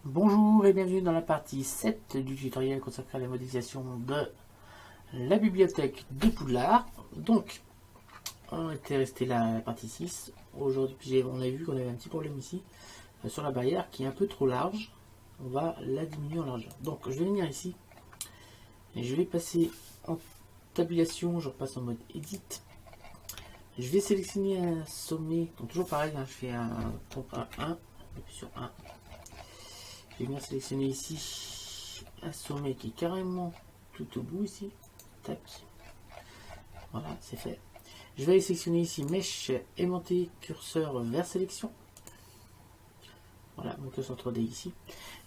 Bonjour et bienvenue dans la partie 7 du tutoriel consacré à la modélisation de la bibliothèque de Poudlard. Donc, on était resté là à la partie 6. Aujourd'hui, on a vu qu'on avait un petit problème ici sur la barrière qui est un peu trop large. On va la diminuer en largeur. Donc, je vais venir ici et je vais passer en tabulation. Je repasse en mode Edit. Je vais sélectionner un sommet. Donc, toujours pareil, je fais un CTRL 1, j'appuie sur 1. Je vais venir sélectionner ici un sommet qui est carrément tout au bout ici. Tac. Voilà, c'est fait. Je vais aller sélectionner ici mèche aimanté curseur vers sélection. Voilà, mon curseur 3D ici.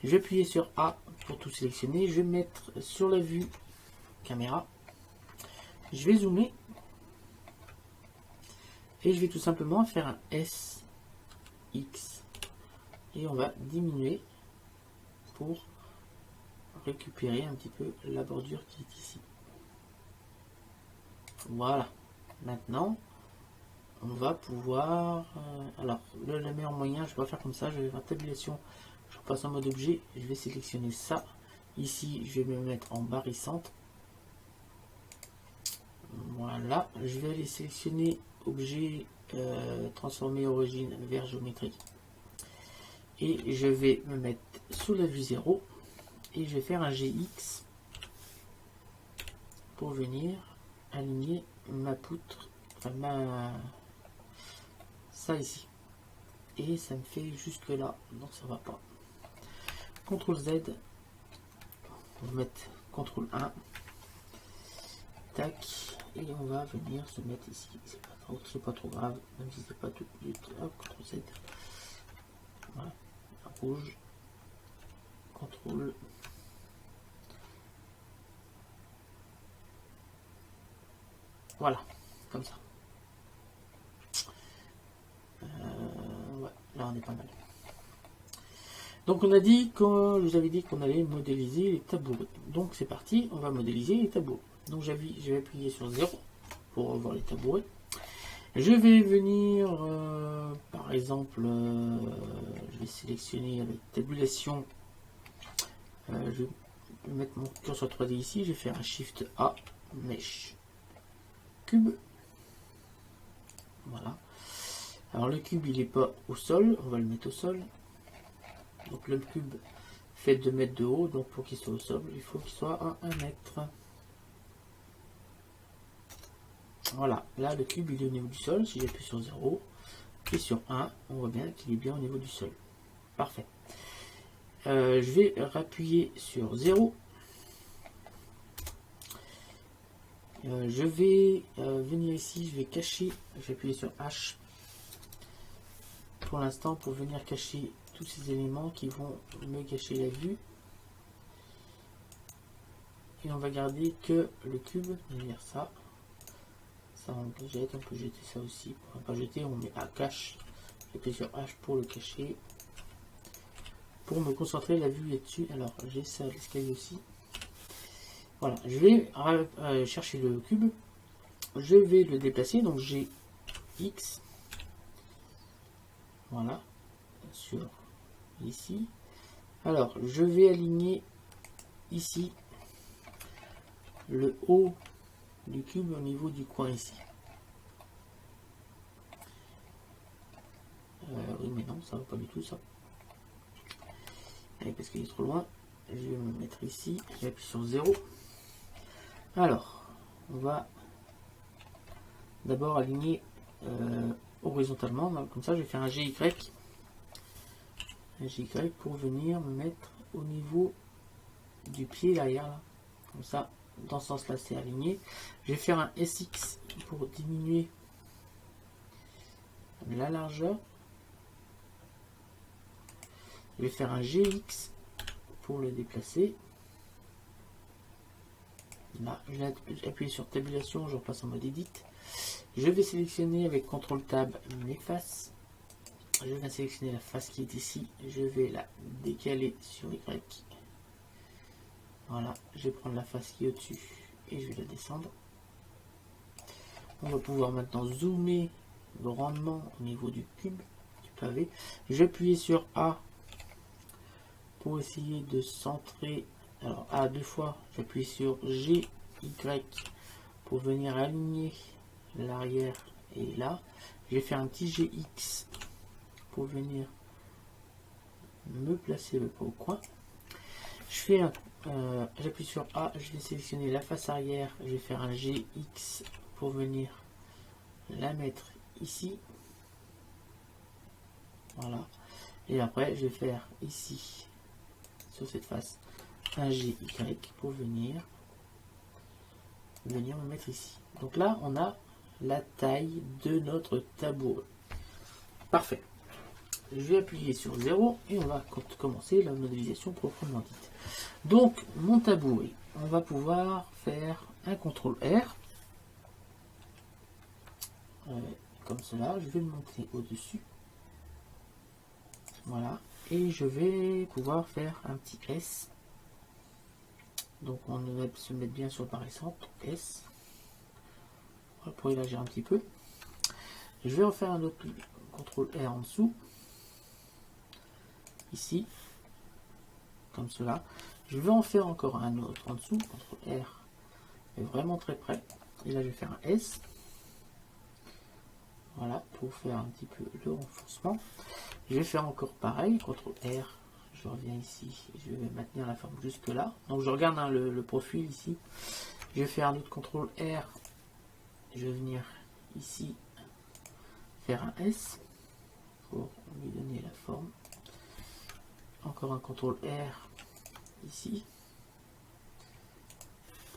Je vais appuyer sur A pour tout sélectionner. Je vais mettre sur la vue caméra. Je vais zoomer. Et je vais tout simplement faire un S, X. Et on va diminuer pour récupérer un petit peu la bordure qui est ici. Voilà. Maintenant, on va pouvoir... alors, le meilleur moyen, je vais pas faire comme ça. Je vais faire tabulation. Je repasse en mode objet. Je vais sélectionner ça. Ici, je vais me mettre en barrissante. Voilà. Je vais aller sélectionner objet, transformer origine vers géométrie. Et je vais me mettre sous la vue 0. Et je vais faire un GX pour venir aligner ma poutre, enfin ça ici. Et ça me fait jusque là, donc ça va pas. CTRL Z, on va mettre CTRL 1, tac, et on va venir se mettre ici. C'est pas trop grave, même si c'est pas tout de suite. Hop, CTRL Z, voilà, rouge, CTRL. Voilà, comme ça. Ouais, là on est pas mal. Donc on a dit que je vous avais dit qu'on allait modéliser les tabourets. Donc c'est parti, on va modéliser les tabourets. Donc je vais appuyer sur 0 pour voir les tabourets. Je vais venir, par exemple, je vais sélectionner avec tabulation. Je vais mettre mon curseur 3D ici. Je vais faire un Shift A, Mesh, Cube. Voilà. Alors le cube il n'est pas au sol, on va le mettre au sol. Donc le cube fait 2 mètres de haut, donc pour qu'il soit au sol, il faut qu'il soit à 1 mètre. Voilà, là le cube il est au niveau du sol. Si j'appuie sur 0 et sur 1, on voit bien qu'il est bien au niveau du sol. Parfait. Je vais appuyer sur 0. Je vais venir ici, je vais cacher, je vais appuyer sur H pour l'instant pour venir cacher tous ces éléments qui vont me gâcher la vue. Et on va garder que le cube, on va dire ça. Ça on jette, on peut jeter ça aussi. On va pas jeter, on met à cache. J'appuie sur H pour le cacher. Pour me concentrer, la vue est dessus. Alors j'ai ça, l'escalier aussi. Voilà, je vais chercher le cube. Je vais le déplacer, donc j'ai X. Voilà, sur ici. Alors, je vais aligner ici le haut du cube au niveau du coin ici. Oui, mais non, ça va pas du tout ça. Allez, parce qu'il est trop loin. Je vais me mettre ici. J'appuie sur 0. Alors, on va d'abord aligner horizontalement. Donc, comme ça, je vais faire un GY. Un GY pour venir me mettre au niveau du pied derrière. Là. Comme ça, dans ce sens-là, c'est aligné. Je vais faire un SX pour diminuer la largeur. Je vais faire un GX pour le déplacer. Là, j'appuie sur tabulation, je repasse en mode Edit. Je vais sélectionner avec CTRL Tab mes faces. Je vais sélectionner la face qui est ici. Je vais la décaler sur Y. Voilà, je vais prendre la face qui est au-dessus et je vais la descendre. On va pouvoir maintenant zoomer grandement au niveau du cube, du pavé. Je vais appuyer sur A pour essayer de centrer. Alors à deux fois, j'appuie sur G, Y pour venir aligner l'arrière et là. Je vais faire un petit GX pour venir me placer au coin. Je fais j'appuie sur A, je vais sélectionner la face arrière, je vais faire un GX pour venir la mettre ici. Voilà. Et après, je vais faire ici, sur cette face, un GY pour venir me mettre ici. Donc là, on a la taille de notre tabouret. Parfait. Je vais appuyer sur 0 et on va commencer la modélisation proprement dite. Donc, mon tabouret, on va pouvoir faire un CTRL R. Comme cela, je vais le monter au-dessus. Voilà. Et je vais pouvoir faire un petit S. Donc, on va se mettre bien sur le paraissant. S. Voilà, pour élargir un petit peu. Je vais refaire un autre CTRL R en dessous. Ici. Comme cela. Je vais en faire encore un autre en dessous. CTRL R est vraiment très près. Et là, je vais faire un S. Voilà, pour faire un petit peu le renforcement. Je vais faire encore pareil, CTRL R. Je reviens ici, je vais maintenir la forme jusque là. Donc je regarde le profil ici. Je vais faire un autre CTRL R. Je vais venir ici faire un S pour lui donner la forme. Encore un CTRL R ici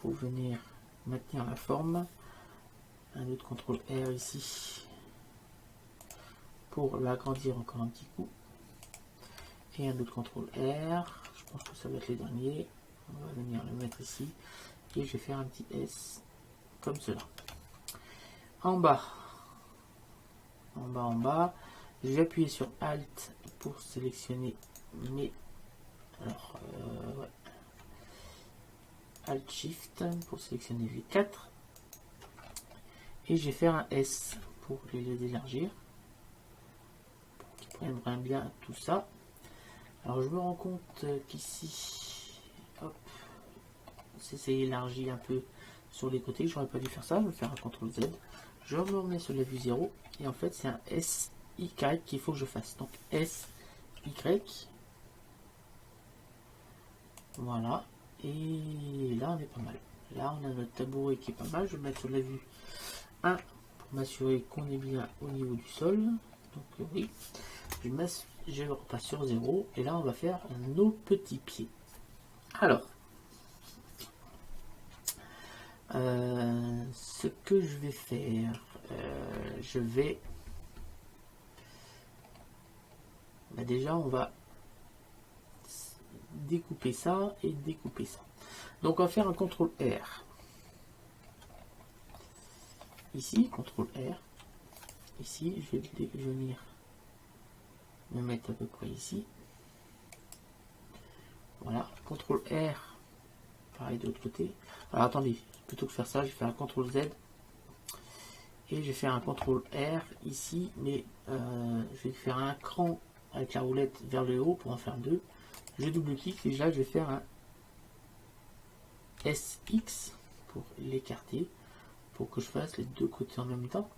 pour venir maintenir la forme. Un autre CTRL R ici pour l'agrandir encore un petit coup. Et un autre CTRL R. Je pense que ça va être les derniers. On va venir le mettre ici. Et je vais faire un petit S comme cela. En bas, je vais appuyer sur Alt pour sélectionner mes. Alors, ouais. Alt Shift pour sélectionner les 4. Et je vais faire un S pour les élargir. Pour qu'ils prennent bien tout ça. Alors je me rends compte qu'ici, hop, c'est élargi un peu sur les côtés. J'aurais pas dû faire ça. Je vais faire un CTRL Z. Je me remets sur la vue 0. Et en fait, c'est un SY qu'il faut que je fasse. Donc SY. Voilà. Et là, on est pas mal. Là, on a notre tabouret qui est pas mal. Je vais mettre sur la vue 1 pour m'assurer qu'on est bien au niveau du sol. Donc oui. Je repasse sur 0 et là on va faire nos petits pieds. Alors, ce que je vais faire, je vais déjà on va découper ça et découper ça. Donc on va faire un CTRL R. Ici, CTRL R. Ici, je vais venir me mettre à peu près ici. Voilà, CTRL R, pareil de l'autre côté. Alors attendez, plutôt que faire ça, je vais faire un CTRL Z et je vais faire un CTRL R ici, mais je vais faire un cran avec la roulette vers le haut pour en faire deux. Je double-clique et là je vais faire un SX pour l'écarter, pour que je fasse les deux côtés en même temps.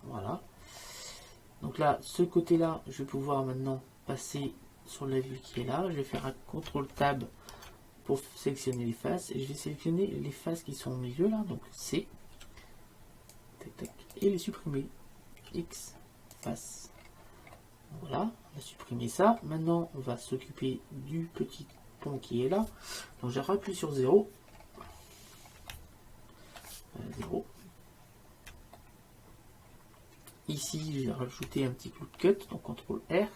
Voilà. Donc là, ce côté-là, je vais pouvoir maintenant passer sur la vue qui est là. Je vais faire un CTRL Tab pour sélectionner les faces. Et je vais sélectionner les faces qui sont au milieu là. Donc C. Tac, tac, et les supprimer. X face. Voilà, on va supprimer ça. Maintenant, on va s'occuper du petit pont qui est là. Donc je rappuie sur 0. 0. Ici, j'ai rajouté un petit coup de cut, donc CTRL R.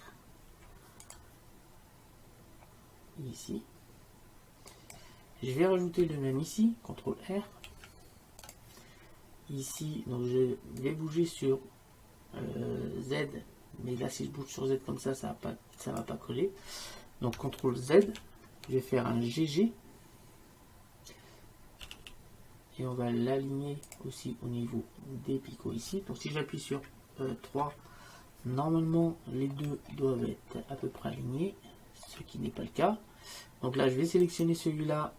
Ici. Je vais rajouter le même ici, CTRL R. Ici, donc je vais bouger sur Z, mais là si je bouge sur Z comme ça, ça va pas coller. Donc CTRL Z, je vais faire un GG. Et on va l'aligner aussi au niveau des picots ici. Donc si j'appuie sur 3, normalement les deux doivent être à peu près alignés. ce qui n'est pas le cas. Donc là, je vais sélectionner celui-là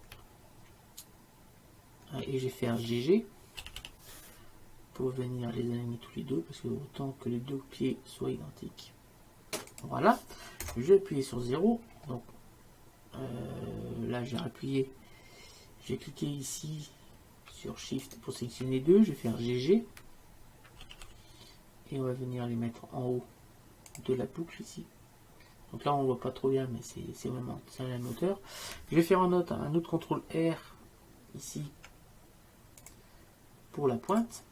et je vais faire GG pour venir les aligner tous les deux, parce que autant que les deux pieds soient identiques. Voilà, je vais appuyer sur 0. Donc là, j'ai appuyé, j'ai cliqué ici sur Shift pour sélectionner 2, je vais faire GG et on va venir les mettre en haut de la boucle ici. Donc là, on voit pas trop bien, mais c'est vraiment la même hauteur. Je vais faire un autre contrôle R ici pour la pointe.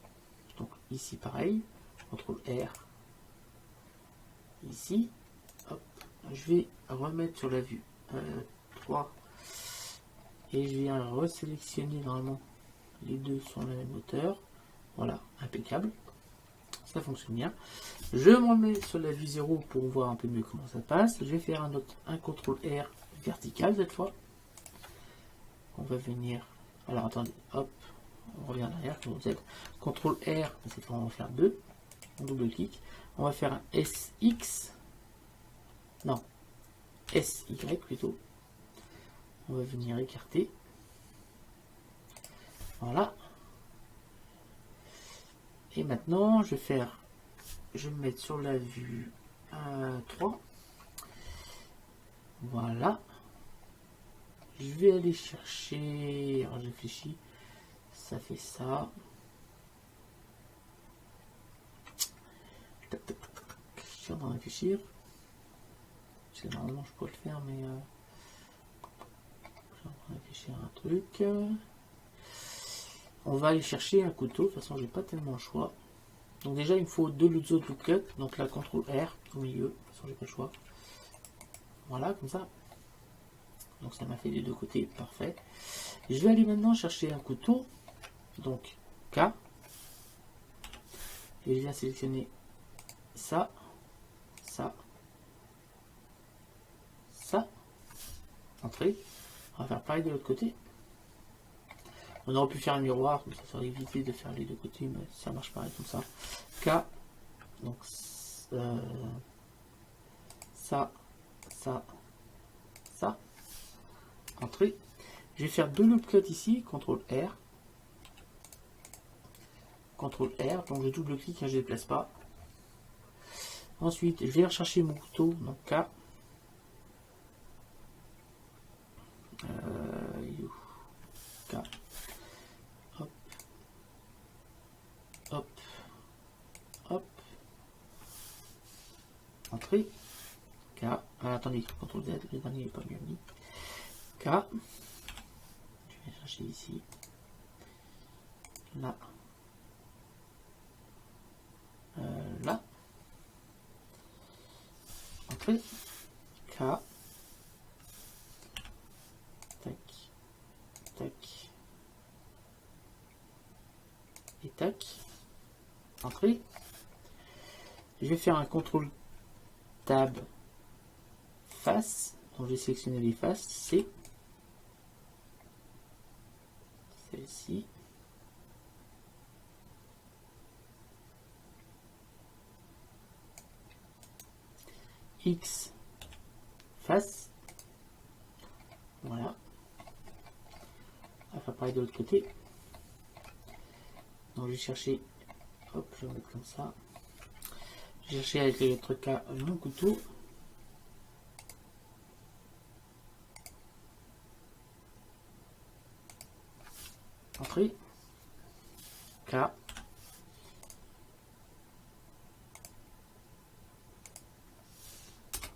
Donc ici, pareil, contrôle R ici. Hop. Je vais remettre sur la vue 3 et je viens resélectionner. Normalement, les deux sont à la même hauteur. Voilà, impeccable. Ça fonctionne bien. Je m'en mets sur la vue 0 pour voir un peu mieux comment ça passe. Je vais faire un contrôle R vertical cette fois. On va venir. Alors attendez, hop, on revient en arrière, contrôle R, cette fois on va faire 2. On double-clic. On va faire un SX. Non, SY plutôt. On va venir écarter. Voilà. Et maintenant, je vais me mettre sur la vue 3. Voilà. Je vais aller chercher. Alors, je réfléchis. Ça fait ça. Tac, tac, tac, tac. Je suis en train de réfléchir. Parce que normalement, je pourrais le faire, mais. Je suis en train de réfléchir à un truc. On va aller chercher un couteau. De toute façon, j'ai pas tellement le choix. Donc déjà, il me faut deux autres loop cut. Donc là, CTRL R au milieu. De toute façon, j'ai pas le choix. Voilà, comme ça. Donc ça m'a fait des deux côtés. Parfait. Je vais aller maintenant chercher un couteau. Donc K. Et je viens sélectionner ça. Ça. Ça. Entrée. On va faire pareil de l'autre côté. On aurait pu faire un miroir, mais ça serait évité de faire les deux côtés, mais ça marche pareil comme ça. K, donc ça, ça, entrée. Je vais faire deux loop cut ici, CTRL R, CTRL R, donc je double-clique, je ne déplace pas. Ensuite, je vais rechercher mon couteau, donc K. K. Hop. Hop. Hop. Entrée. K. Ah, attendez, CTRL Z, le dernier n'est pas bien mis. K. Je vais chercher ici. Là. Là. Entrée. K. Tac. Tac. Et tac. Entrée. Je vais faire un contrôle tab face. Donc je vais sélectionner les faces. C. Celle-ci. X face. Voilà. On va faire pareil de l'autre côté. Donc je vais chercher. Hop, je vais mettre comme ça. Je vais chercher avec les lettres K mon couteau. Entrée. K.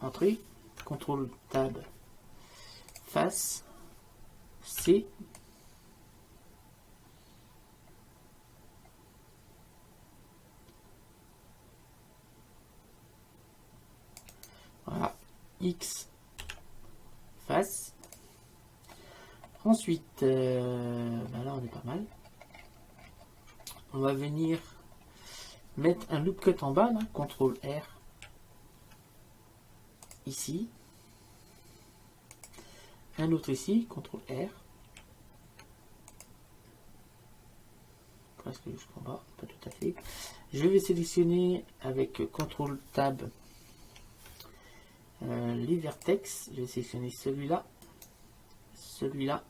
Entrée. CTRL tab face. C. Voilà. X face. Ensuite, ben là on est pas mal. On va venir mettre un loop cut en bas, là, CTRL R. Ici. Un autre ici, CTRL R. Presque jusqu'en bas, pas tout à fait. Je vais sélectionner avec CTRL Tab les vertex. Je vais sélectionner celui-là, celui-là.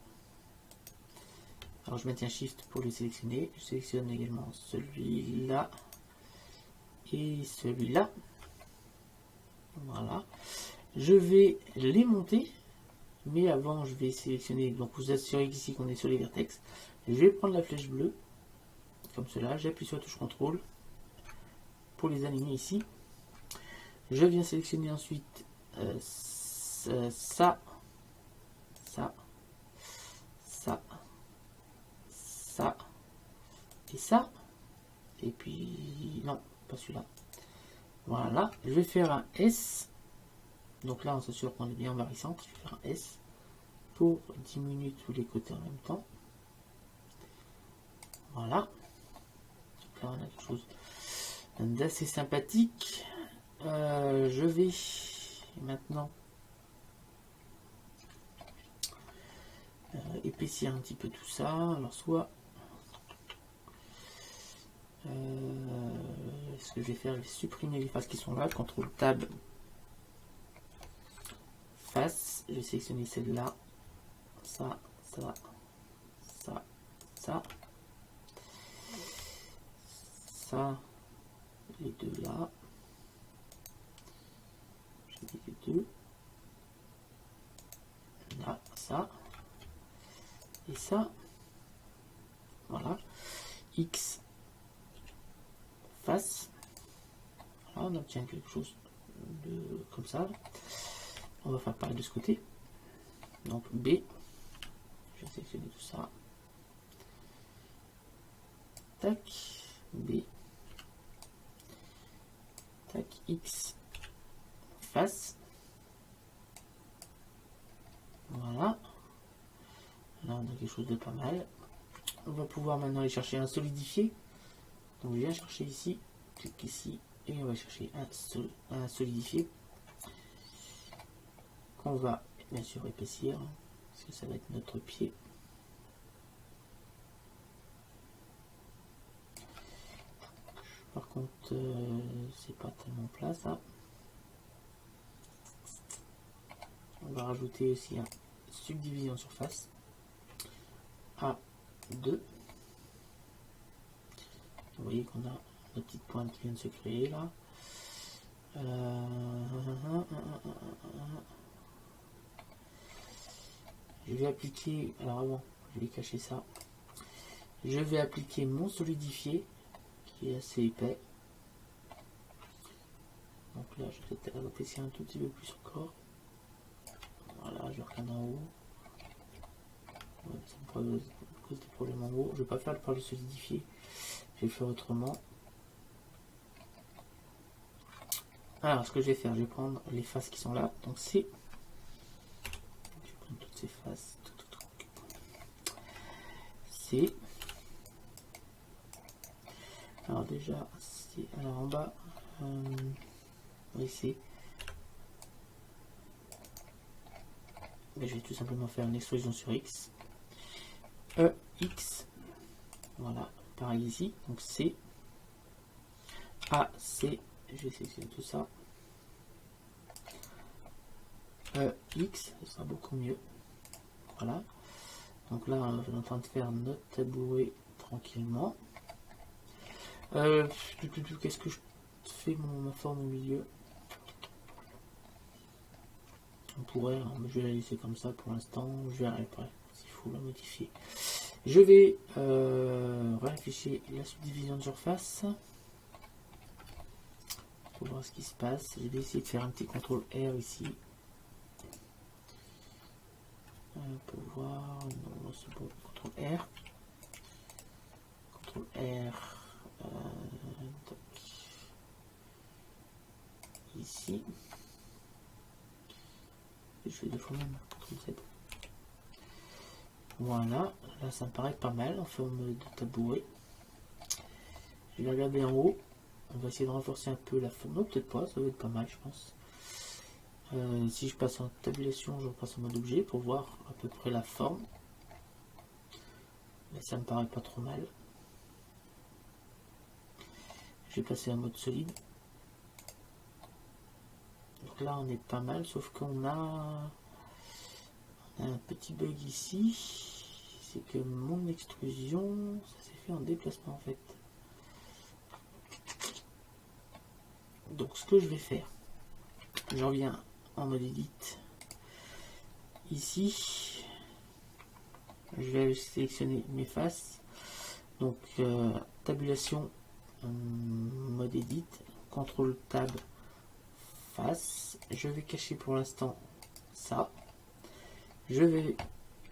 Alors je maintiens Shift pour le sélectionner. Je sélectionne également celui-là et celui-là. Voilà. Je vais les monter, mais avant je vais sélectionner. Donc vous assurez ici qu'on est sur les vertex. Je vais prendre la flèche bleue, comme cela. J'appuie sur la touche CTRL pour les aligner ici. Je viens sélectionner ensuite ça, ça, ça, ça et ça. Et puis non, pas celui-là. Voilà, je vais faire un S. Donc là, on s'assure qu'on est bien en varissante. Je vais faire un S pour diminuer tous les côtés en même temps. Voilà. Donc là, on a quelque chose d'assez sympathique. Je vais maintenant épaissir un petit peu tout ça. Alors soit ce que je vais faire, je vais supprimer les faces qui sont là. CTRL Tab face. Je vais sélectionner celle-là. Ça, ça, ça, ça. Ça. Les deux là. J'ai mis les deux. Là, ça. Et ça. Voilà. X. Face. Voilà, on obtient quelque chose de comme ça. On va faire pareil de ce côté. Donc B. Je vais sélectionner tout ça. Tac. B. Tac. X. Face. Voilà. Là on a quelque chose de pas mal. On va pouvoir maintenant aller chercher un solidifié. Donc je viens chercher ici, clique ici et on va chercher un solidifié qu'on va bien sûr épaissir parce que ça va être notre pied. Par contre c'est pas tellement plat ça. On va rajouter aussi un subdivision surface A2. Vous voyez qu'on a la petite pointe qui vient de se créer là. Je vais appliquer, alors avant, je vais cacher ça. Je vais appliquer mon solidifié qui est assez épais. Donc là, je vais peut-être épaissir un tout petit peu plus encore. Voilà, je regarde en haut. Ouais, ça me cause des problèmes en haut. Je ne vais pas faire par le solidifié. Je vais le faire autrement. Alors, ce que je vais faire, je vais prendre les faces qui sont là. Donc c'est... Je vais prendre toutes ces faces. C'est... Alors déjà, c'est... Alors en bas... oui, c'est... Mais je vais tout simplement faire une explosion sur X. X. Voilà, pareil ici. Donc C. A, C. Je vais sélectionner tout ça. X, ce sera beaucoup mieux. Voilà. Donc là, on est en train de faire notre tabouret tranquillement. Qu'est-ce que je fais ma forme au milieu? On pourrait, hein, mais je vais la laisser comme ça pour l'instant. Je verrai après s'il faut la modifier. Je vais réafficher la subdivision de surface pour voir ce qui se passe. Je vais essayer de faire un petit CTRL R ici pour voir. Non, c'est bon. CTRL R. CTRL R. Ici. Je fais deux fois même. CTRL Z. Voilà, là ça me paraît pas mal en forme de tabouret. Je vais regarder en haut. On va essayer de renforcer un peu la forme. Non, peut-être pas, ça va être pas mal, je pense. Si je passe en tabulation, je repasse en mode objet pour voir à peu près la forme. Mais ça me paraît pas trop mal. Je vais passer en mode solide. Donc là on est pas mal, sauf qu'on a un petit bug ici, c'est que mon extrusion, ça s'est fait en déplacement en fait. Donc ce que je vais faire, je reviens en mode edit. Ici, je vais sélectionner mes faces. Donc tabulation, mode edit, contrôle tab, face. Je vais cacher pour l'instant ça. Je vais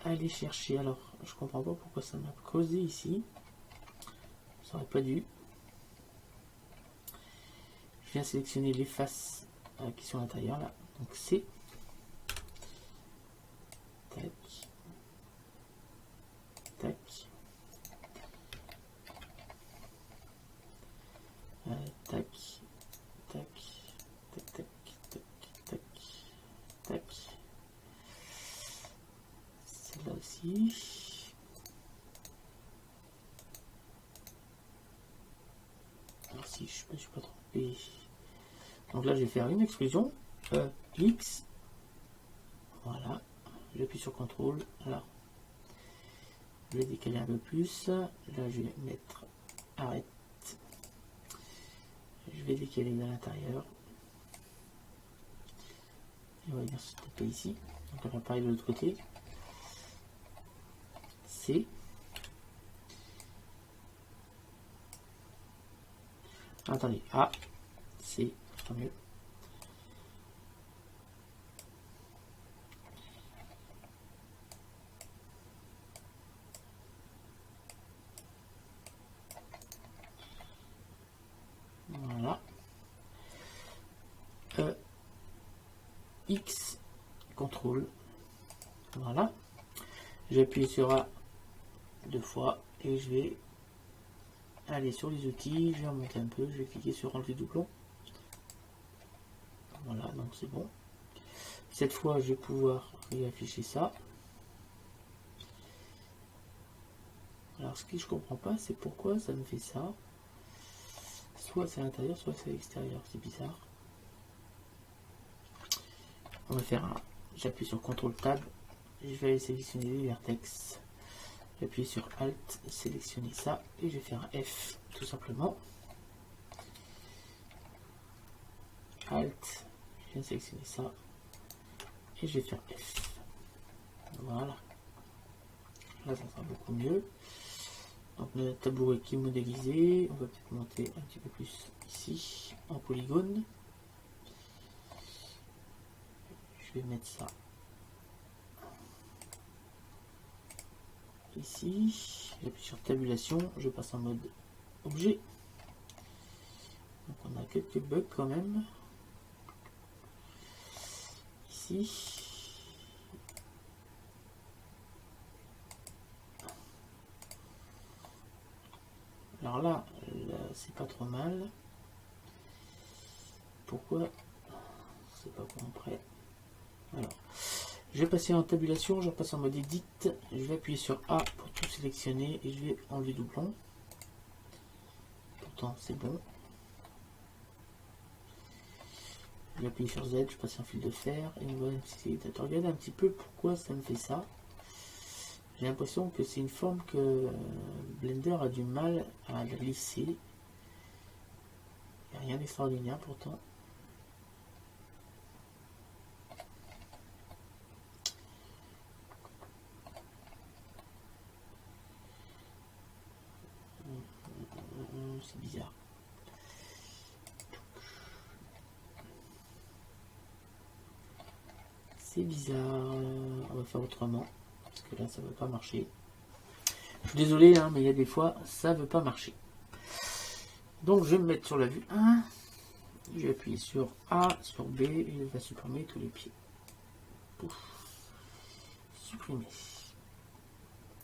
aller chercher, alors je comprends pas pourquoi ça m'a causé ici. Ça aurait pas dû. Je viens sélectionner les faces qui sont à l'intérieur là. Donc c'est tac, tac, tac, tac, tac, tac, tac, tac, tac. Celle-là aussi. Alors si je me suis pas trompé. Donc là je vais faire une extrusion. X. Voilà. J'appuie sur CTRL. Alors je vais décaler un peu plus. Là je vais mettre arrête. Je vais décaler à l'intérieur. Et on va venir se taper ici. Donc on va pareil de l'autre côté. C. Attendez. A. C. Tant mieux. Voilà. X. CTRL. Voilà. J'appuie sur A deux fois et je vais aller sur les outils, je vais remonter un peu, je vais cliquer sur enlever doublon. Voilà, donc c'est bon. Cette fois, je vais pouvoir réafficher ça. Alors, ce que je comprends pas, c'est pourquoi ça me fait ça. Soit c'est à l'intérieur, soit c'est à l'extérieur. C'est bizarre. On va faire un. J'appuie sur CTRL Tab. Je vais aller sélectionner les vertex. J'appuie sur Alt, sélectionner ça. Et je vais faire un F, tout simplement. Alt, je viens sélectionner ça. Et je vais faire F. Voilà. Là, ça sera beaucoup mieux. Donc, le tabouret qui est modélisé. On va peut-être monter un petit peu plus ici, en polygone. Je vais mettre ça ici. J'appuie sur tabulation. Je passe en mode objet. Donc, on a quelques bugs quand même. Ici. Alors là c'est pas trop mal. Pourquoi? C'est pas bon prêt. Alors, je vais passer en tabulation, je repasse en mode edit. Je vais appuyer sur A pour tout sélectionner et je vais enlever doublon. Pourtant, c'est bon. Je vais appuyer sur Z, je passe en fil de fer et on va essayer de regarder un petit peu pourquoi ça me fait ça. J'ai l'impression que c'est une forme que Blender a du mal à glisser. Il n'y a rien d'extraordinaire pourtant. C'est bizarre. C'est bizarre. On va faire autrement. Parce que là, ça ne veut pas marcher. Je suis désolé, hein, mais il y a des fois, ça ne veut pas marcher. Donc, je vais me mettre sur la vue 1. Je vais appuyer sur A, sur B, et il va supprimer tous les pieds. Pouf. Supprimer.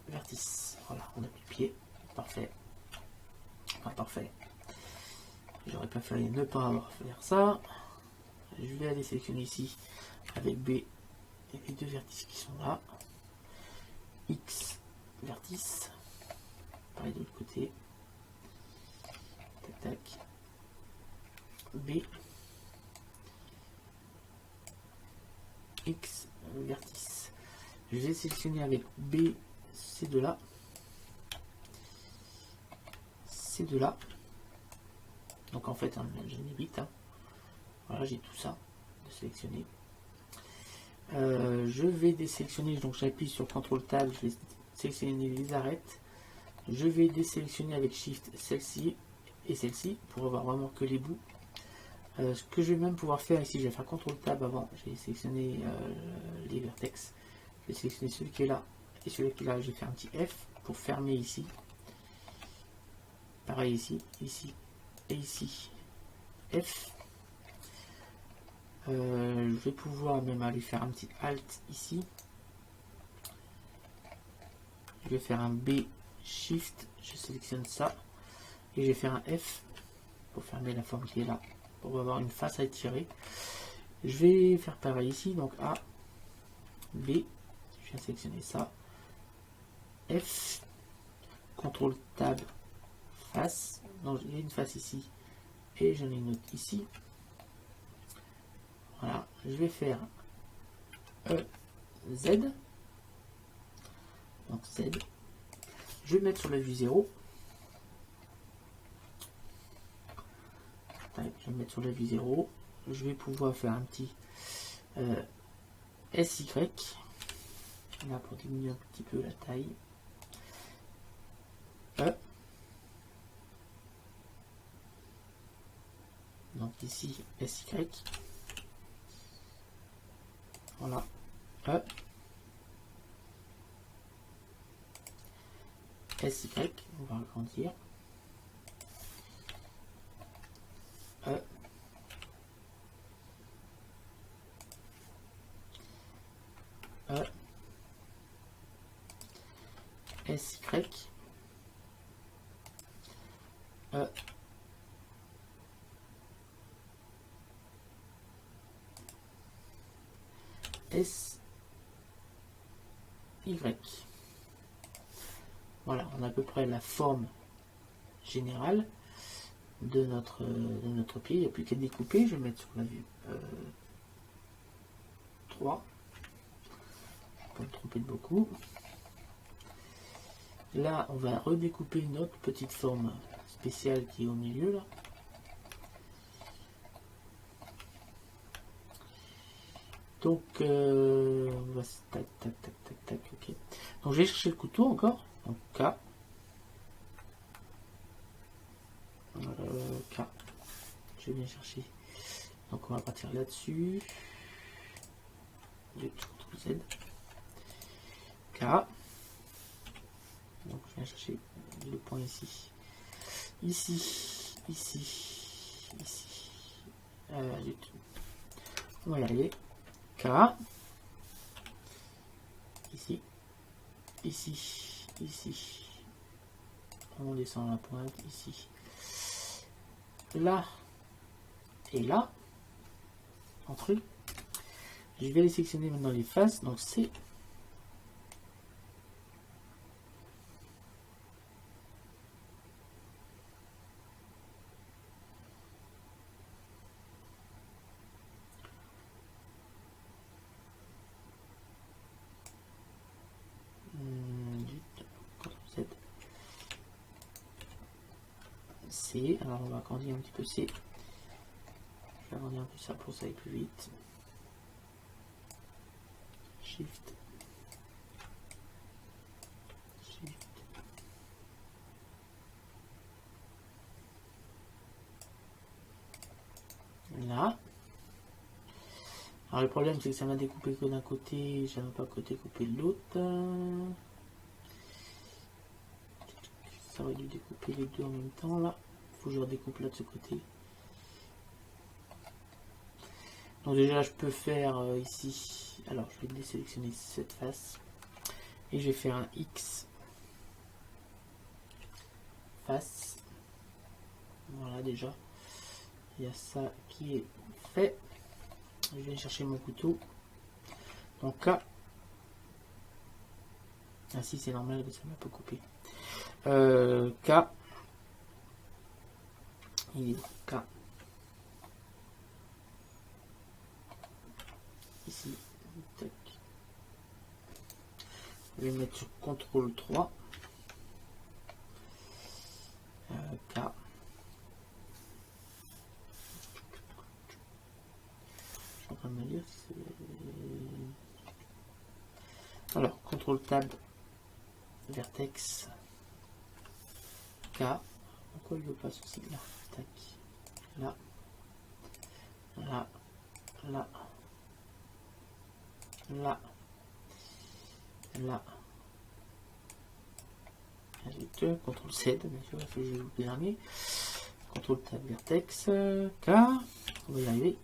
Vertice. Voilà, on a mis le pied. Parfait. Enfin, parfait. J'aurais préféré ne pas avoir à faire ça. Je vais aller sélectionner ici avec B et les deux vertices qui sont là. X, vertice. Pareil de l'autre côté. Tac, tac. B. X vertice. Je vais sélectionner avec B ces deux là, ces deux là. Donc en fait, j'en ai 8. Voilà, j'ai tout ça de sélectionner. Je vais désélectionner, donc j'appuie sur CTRL Tab, je vais sélectionner les arêtes. Je vais désélectionner avec Shift celle-ci et celle-ci pour avoir vraiment que les bouts. Ce que je vais même pouvoir faire ici, je vais faire CTRL Tab avant, j'ai sélectionné les vertex. Je vais sélectionner celui qui est là et celui qui est là, je vais faire un petit F pour fermer ici. Pareil ici, ici et ici. F. Je vais pouvoir même aller faire un petit Alt ici. Je vais faire un B, Shift, je sélectionne ça. Et je vais faire un F pour fermer la forme qui est là, pour avoir une face à étirer. Je vais faire pareil ici, donc A, B, je viens sélectionner ça. F, CTRL Tab, face. Donc il y a une face ici et j'en ai une autre ici. Voilà, je vais faire E, Z. Donc Z. Je vais mettre sur la vue 0. Je vais mettre sur la vue 0. Je vais pouvoir faire un petit SY. Là pour diminuer un petit peu la taille. E. Donc ici SY. Voilà. E. SY, on va agrandir. E. E. SY. E. S. Y. Voilà, on a à peu près la forme générale de notre pied. Il n'y a plus qu'à découper. Je vais mettre sur la vue 3. Je ne vais pas me tromper de beaucoup. Là, on va redécouper une autre petite forme spéciale qui est au milieu là. Donc, on va tac, tac, tac, tac, tac, ok. Donc, je vais chercher le couteau encore. Donc, K. K. Je vais bien chercher. Donc, on va partir là-dessus. Z. K. Donc, je viens chercher le point ici. Ici. Ici. Ici. On va y aller. K. Ici. Ici. Ici. On descend la pointe ici. Là. Et là. Entre eux. Je vais les sélectionner maintenant les faces. Donc c'est C. Alors on va agrandir un petit peu C. Je vais agrandir un peu ça pour ça aller plus vite. Shift. Shift. Là. Alors le problème c'est que ça m'a découpé que d'un côté, j'avais pas découpé de l'autre. Ça aurait dû découper les deux en même temps là. Faut que je redécoupe là de ce côté. Donc déjà je peux faire ici, alors je vais désélectionner cette face et je vais faire un X face. Voilà, déjà il y a ça qui est fait. Je vais chercher mon couteau. Donc K. Ah si, c'est normal que ça m'a pas coupé. K. Il est où? K. Ici. Tac. Je vais mettre sur CTRL 3. K. Je suis en train de me dire. Alors, CTRL Tab, vertex, K. Pourquoi il veut pas ceci là? Tac. Là. Là. Là. Là. Là. Ajoute, CTRL Z, bien sûr, il faut que je vous le dernier. CTRL Tab, vertex, K. On va y arriver.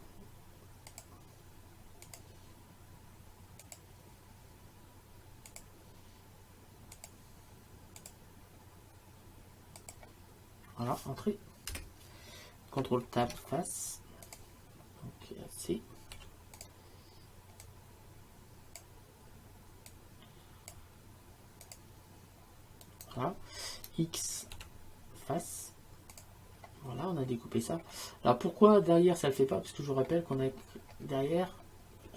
Voilà, entrée. CTRL Tab, face. Donc, C. Voilà. X, face. Voilà, on a découpé ça. Alors, pourquoi derrière ça le fait pas? Parce que je vous rappelle qu'on a derrière,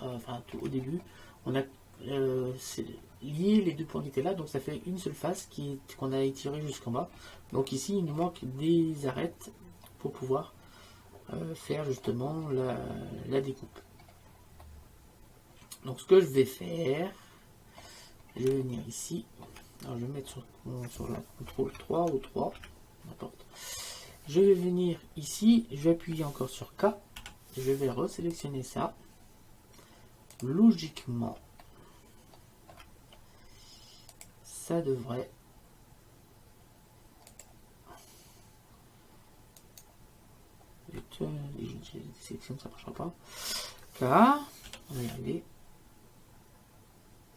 enfin, tout au début, on a lié les deux points qui étaient là. Donc, ça fait une seule face qu'on a étiré jusqu'en bas. Donc, ici, il nous manque des arêtes pour pouvoir faire justement la découpe. Donc ce que je vais faire, je vais venir ici. Alors je vais mettre sur la CTRL 3 ou 3, n'importe. Je vais venir ici, je vais appuyer encore sur K. Je vais resélectionner ça. Logiquement, ça devrait... Je sélectionne, ça ne marchera pas. K, on va y arriver.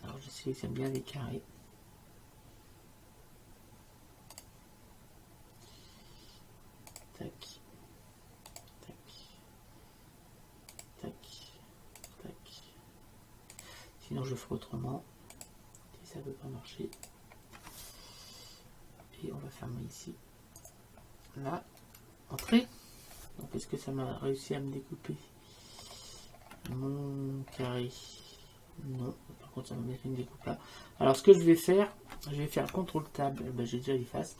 Alors je sélectionne bien les carrés. Tac, tac, tac, tac. Sinon je ferai autrement. Si ça ne veut pas marcher. Et on va fermer ici. Là, entrée. Donc est-ce que ça m'a réussi à me découper mon carré? Non, par contre ça m'a bien fait une découpe là. Alors ce que je vais faire CTRL Tab, ben, j'ai déjà les faces.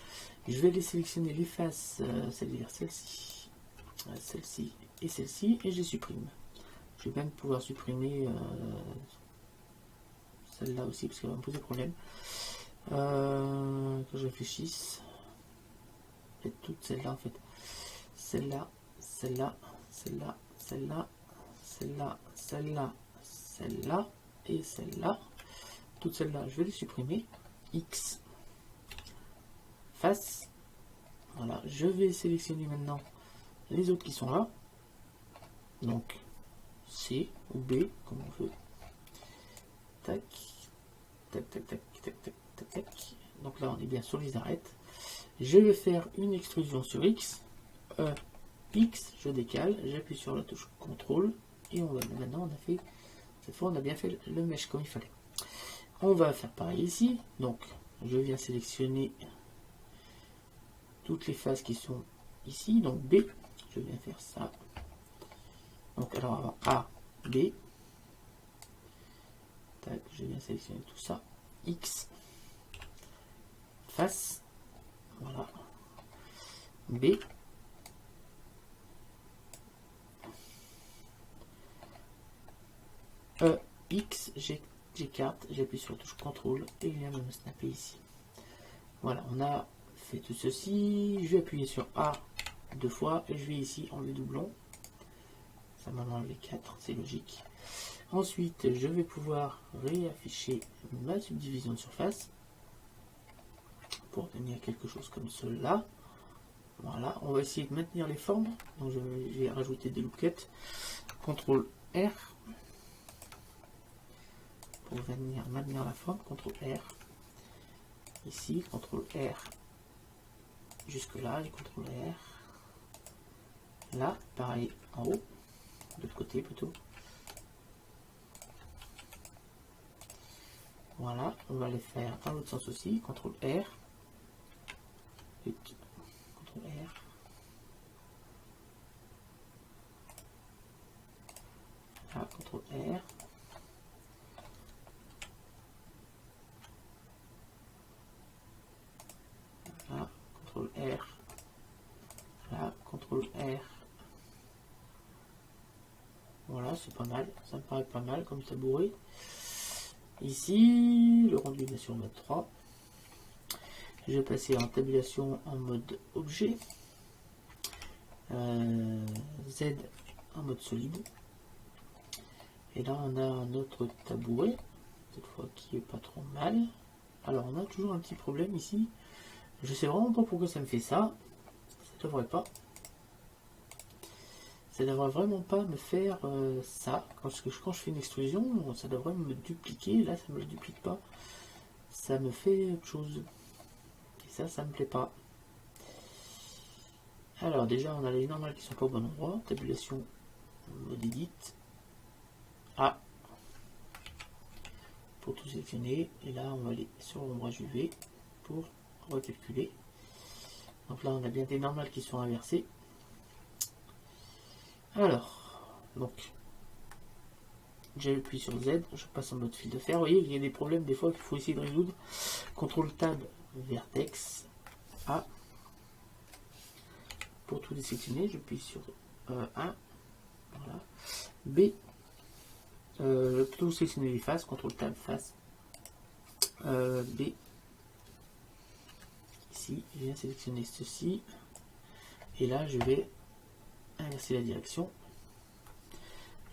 Je vais les sélectionner les faces, c'est-à-dire celle-ci, celle-ci et celle-ci, et je supprime. Je vais même pouvoir supprimer celle-là aussi parce qu'elle va me poser problème. Que je réfléchisse. Et toutes celles-là en fait. Celle-là, celle-là, celle-là, celle-là, celle-là, celle-là, celle-là et celle-là. Toutes celles-là, je vais les supprimer. X, face. Voilà, je vais sélectionner maintenant les autres qui sont là. Donc, C ou B, comme on veut. Tac, tac, tac, tac, tac, tac, tac, tac. Donc là, on est bien sur les arêtes. Je vais faire une extrusion sur X. X, je décale, j'appuie sur la touche CTRL et on va maintenant on a fait cette fois on a bien fait le mesh comme il fallait. On va faire pareil ici, donc je viens sélectionner toutes les faces qui sont ici, donc B, je viens faire ça. Donc alors avant A, B, tac, je viens sélectionner tout ça, X, face, voilà, B. X, j'écarte, j'appuie sur la touche CTRL et je viens de me snapper ici. Voilà, on a fait tout ceci. Je vais appuyer sur A deux fois et je vais ici enlever doublon. Ça m'a enlevé 4, c'est logique. Ensuite, je vais pouvoir réafficher ma subdivision de surface pour obtenir quelque chose comme cela. Voilà, on va essayer de maintenir les formes. Donc je vais rajouter des lookets. CTRL R. Pour venir maintenir la forme, CTRL R, ici, CTRL R, jusque là, et CTRL R, là, pareil, en haut, de l'autre côté plutôt. Voilà, on va les faire dans l'autre sens aussi, CTRL R, CTRL R, là, CTRL R, Voilà, c'est pas mal, ça me paraît pas mal comme tabouret. Ici, le rendu bien sûr mode 3. Je vais passer en tabulation en mode objet. Z en mode solide. Et là on a un autre tabouret, cette fois qui est pas trop mal. Alors on a toujours un petit problème ici. Je sais vraiment pas pourquoi ça me fait ça. Ça devrait pas. Ça devrait vraiment pas me faire ça. Parce que quand je fais une extrusion, ça devrait me dupliquer. Là ça me le duplique pas. Ça me fait autre chose. Et ça me plaît pas. Alors déjà on a les normales qui sont pas au bon endroit. Tabulation mode edit. Ah, pour tout sélectionner, et là on va aller sur l'ombrage UV pour recalculer. Donc là on a bien des normales qui sont inversées. Alors, donc j'appuie sur Z, je passe en mode fil de fer. Vous voyez, il y a des problèmes des fois qu'il faut essayer de résoudre. CTRL Tab Vertex A pour tout désélectionner, j'appuie sur 1, voilà. B, plutôt sélectionner les faces, CTRL Tab face, B, ici, je viens sélectionner ceci, et là je vais inverser la direction.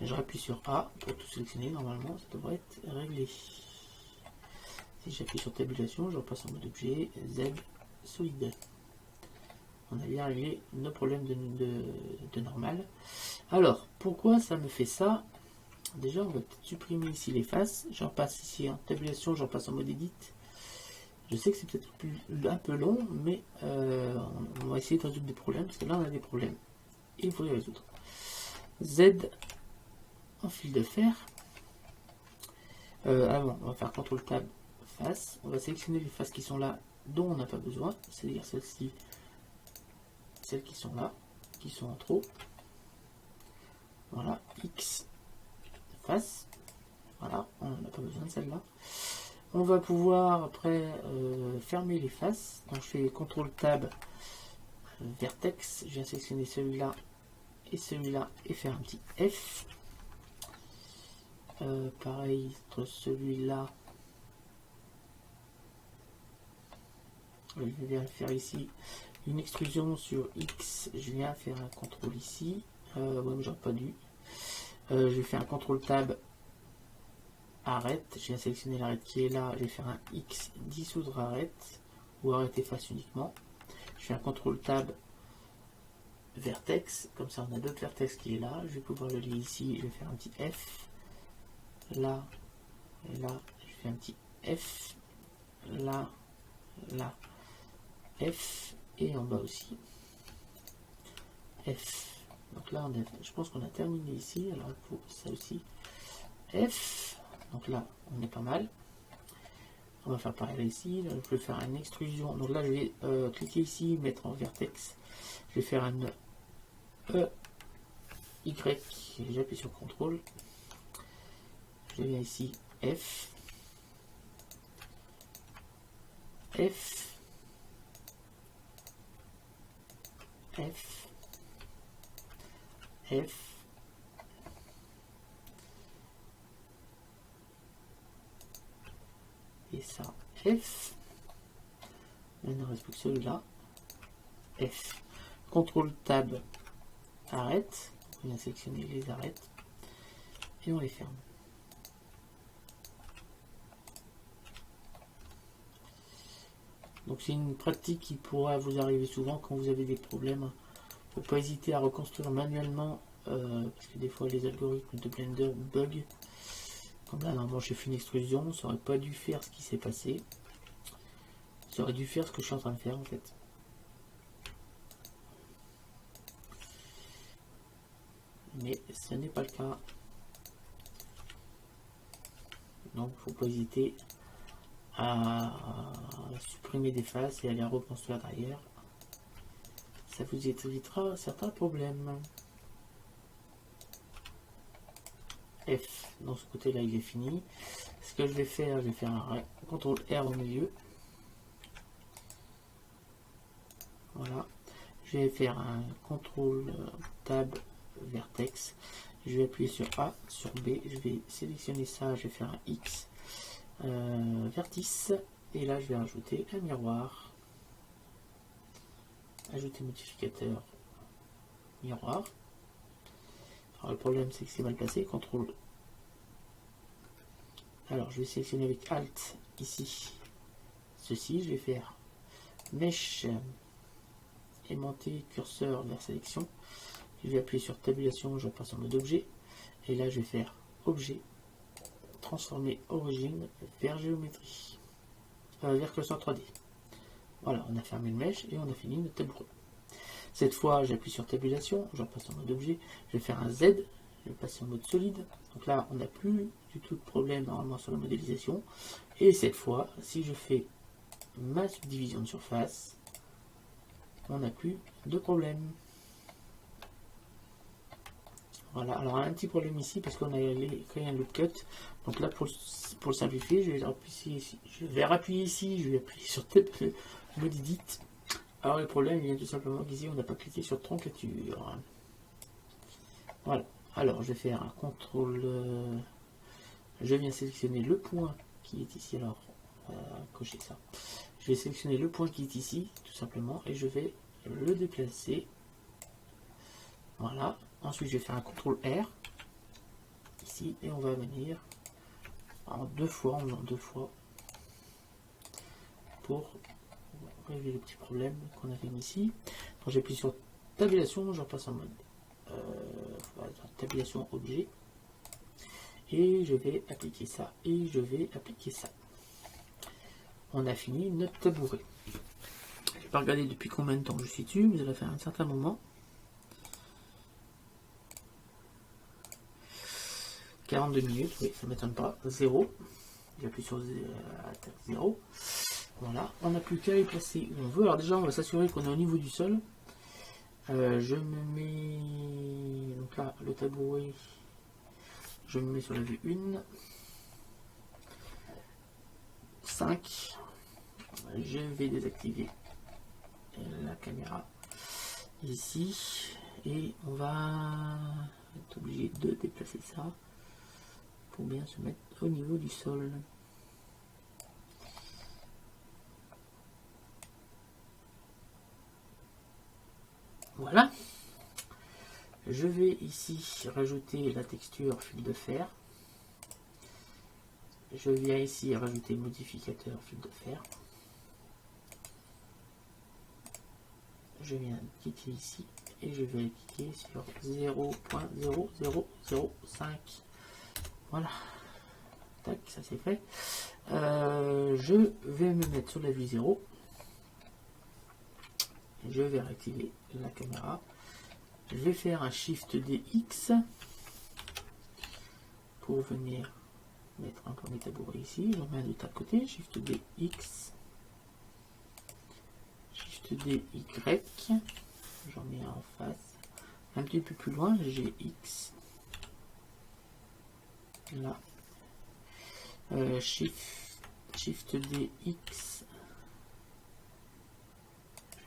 Je rappuie sur A pour tout sélectionner, normalement ça devrait être réglé. Si j'appuie sur tabulation, je repasse en mode objet, Z, solide. On a bien réglé nos problèmes de normal. Alors, pourquoi ça me fait ça? Déjà, on va supprimer ici les faces. Je repasse ici en tabulation, je repasse en mode edit. Je sais que c'est peut-être un peu long, mais on va essayer de résoudre des problèmes, parce que là on a des problèmes. Et il faut les résoudre. Z en fil de fer. Avant, on va faire CTRL Tab face. On va sélectionner les faces qui sont là, dont on n'a pas besoin, c'est-à-dire celles-ci, celles qui sont là, qui sont en trop. Voilà, X face. Voilà, on n'a pas besoin de celle-là. On va pouvoir après fermer les faces. Donc je fais CTRL Tab Vertex. Je viens sélectionner celui-là et faire un petit F. Pareil entre celui-là. Je viens faire ici une extrusion sur X. Je viens faire un CTRL ici. Ouais, mais j'aurais pas dû. Je vais faire un CTRL Tab arrête. Je viens sélectionner l'arrête qui est là. Je vais faire un X dissoudre arrête ou arrêter face uniquement. Je fais un CTRL Tab vertex. Comme ça, on a d'autres vertex qui est là. Je vais pouvoir le lier ici. Je vais faire un petit F. Là et là. Je fais un petit F. Là, là. F et en bas aussi F. Donc là je pense qu'on a terminé ici, alors il faut ça aussi F. Donc là on est pas mal. On va faire pareil là ici. Là, je vais faire une extrusion. Donc là je vais cliquer ici, mettre en vertex. Je vais faire un E Y. J'appuie sur CTRL. Je viens ici F. F. F, F, et ça, F. Maintenant, il reste plus que celui-là, F. CTRL Tab, arrête. On vient sélectionner les arrêtes et on les ferme. Donc c'est une pratique qui pourra vous arriver souvent quand vous avez des problèmes. Il ne faut pas hésiter à reconstruire manuellement parce que des fois les algorithmes de Blender bug. Comme là, normalement j'ai fait une extrusion, ça aurait pas dû faire ce qui s'est passé. Ça aurait dû faire ce que je suis en train de faire en fait. Mais ce n'est pas le cas. Donc il ne faut pas hésiter à supprimer des faces et à les reconstruire derrière. Ça vous évitera certains problèmes. F, dans ce côté là il est fini. Ce que je vais faire un CTRL R au milieu. Voilà. Je vais faire un CTRL Tab Vertex. Je vais appuyer sur A, sur B, je vais sélectionner ça, je vais faire un X vertice, et là je vais rajouter un miroir. Ajouter modificateur miroir. Alors, le problème c'est que c'est mal placé, CTRL. Alors je vais sélectionner avec Alt ici ceci, je vais faire mèche aimanté curseur vers sélection. Je vais appuyer sur tabulation, je passe en mode objet, et là je vais faire objet, transformer origine vers géométrie, vers curseur 3D. Voilà, on a fermé le mèche et on a fini notre tabouret. Cette fois, j'appuie sur tabulation, je repasse en mode objet, je vais faire un Z, je vais passer en mode solide. Donc là, on n'a plus du tout de problème normalement sur la modélisation. Et cette fois, si je fais ma subdivision de surface, on n'a plus de problème. Voilà, alors un petit problème ici parce qu'on a créé un loop cut. Donc là, pour le simplifier, je vais appuyer ici, je vais appuyer sur mode edit. Alors le problème vient tout simplement qu'ici on n'a pas cliqué sur troncature. Voilà, alors je vais faire un contrôle, je viens sélectionner le point qui est ici, alors on va cocher ça. Je vais sélectionner le point qui est ici, tout simplement, et je vais le déplacer. Voilà, ensuite je vais faire un contrôle R, ici, et on va venir en deux fois, pour régler le petit problème qu'on avait ici. Quand j'appuie sur tabulation, je repasse en mode tabulation objet, et je vais appliquer ça, et je vais appliquer ça. On a fini notre tabouret. Je vais pas regarder depuis combien de temps je suis dessus, mais ça va faire un certain moment. 42 minutes, oui, ça ne m'étonne pas. 0. J'appuie sur 0. Voilà, on n'a plus qu'à les placer où on veut. Alors déjà, on va s'assurer qu'on est au niveau du sol. Je me mets... Donc là, le tabouret, je me mets sur la vue 1. 5. Je vais désactiver la caméra ici. Et on va être obligé de déplacer ça pour bien se mettre au niveau du sol. Voilà. Je vais ici rajouter la texture fil de fer. Je viens ici rajouter modificateur fil de fer. Je viens cliquer ici et je vais cliquer sur 0.0005. Voilà. Tac, ça c'est fait. Je vais me mettre sur la vue 0. Je vais réactiver la caméra. Je vais faire un Shift DX pour venir mettre un premier tabouret ici. J'en mets un de l'autre côté. Shift DX. Shift DY. J'en mets un en face. Un petit peu plus loin, GX. Là. Shift DX.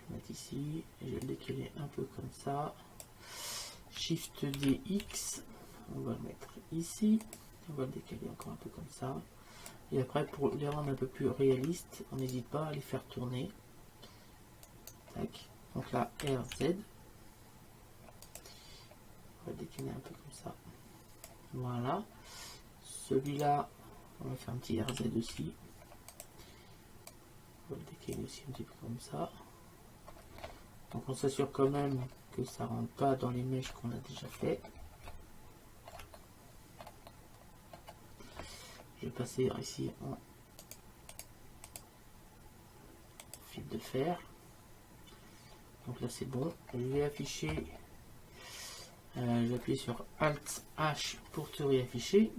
Mettre ici, et je vais le décaler un peu comme ça. Shift DX, on va le mettre ici, on va le décaler encore un peu comme ça. Et après, pour les rendre un peu plus réalistes, on n'hésite pas à les faire tourner. Tac. Donc là, RZ, on va le décaler un peu comme ça. Voilà. Celui-là, on va faire un petit RZ aussi. On va le décaler aussi un petit peu comme ça. Donc on s'assure quand même que ça rentre pas dans les mèches qu'on a déjà fait. Je vais passer ici en fil de fer. Donc là c'est bon. Je vais afficher. J'appuie sur Alt H pour tout réafficher.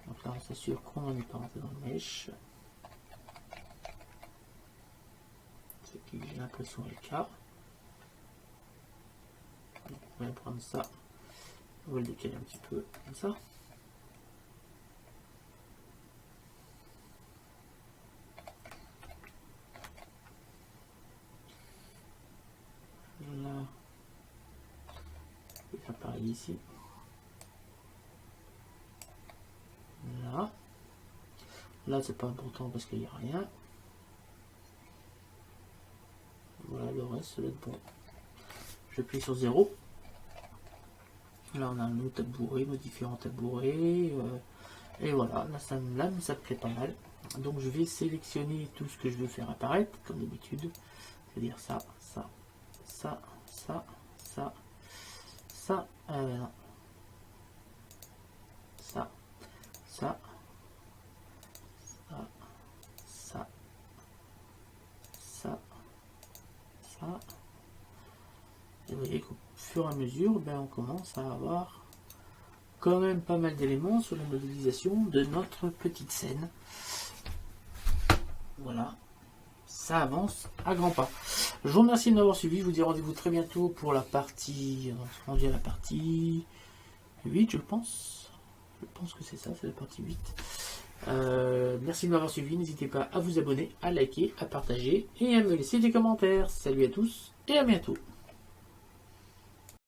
Donc là on s'assure qu'on n'est pas rentré dans le mèche. Ce qui j'ai l'impression est le cas. Donc, on va prendre ça. On va le décaler un petit peu comme ça. Là, je vais faire travailler ici. Là. Là, c'est pas important parce qu'il n'y a rien. Voilà, le reste, ça doit être bon. Je plie sur 0. Là, on a nos tabourets, nos différents tabourets. Et voilà, là, ça me plaît pas mal. Donc, je vais sélectionner tout ce que je veux faire apparaître, comme d'habitude. C'est-à-dire ça, ça, ça, ça, ça, ça, ça, ça, ça, ça, ça, ça. Et vous voyez qu'au fur et à mesure, ben, on commence à avoir quand même pas mal d'éléments sur la modélisation de notre petite scène. Voilà, ça avance à grands pas. Je vous remercie de m'avoir suivi, je vous dis rendez-vous très bientôt pour la partie, on dit la partie 8 je pense. Je pense que c'est ça, c'est la partie 8. Merci de m'avoir suivi, n'hésitez pas à vous abonner, à liker, à partager et à me laisser des commentaires. Salut à tous et à bientôt.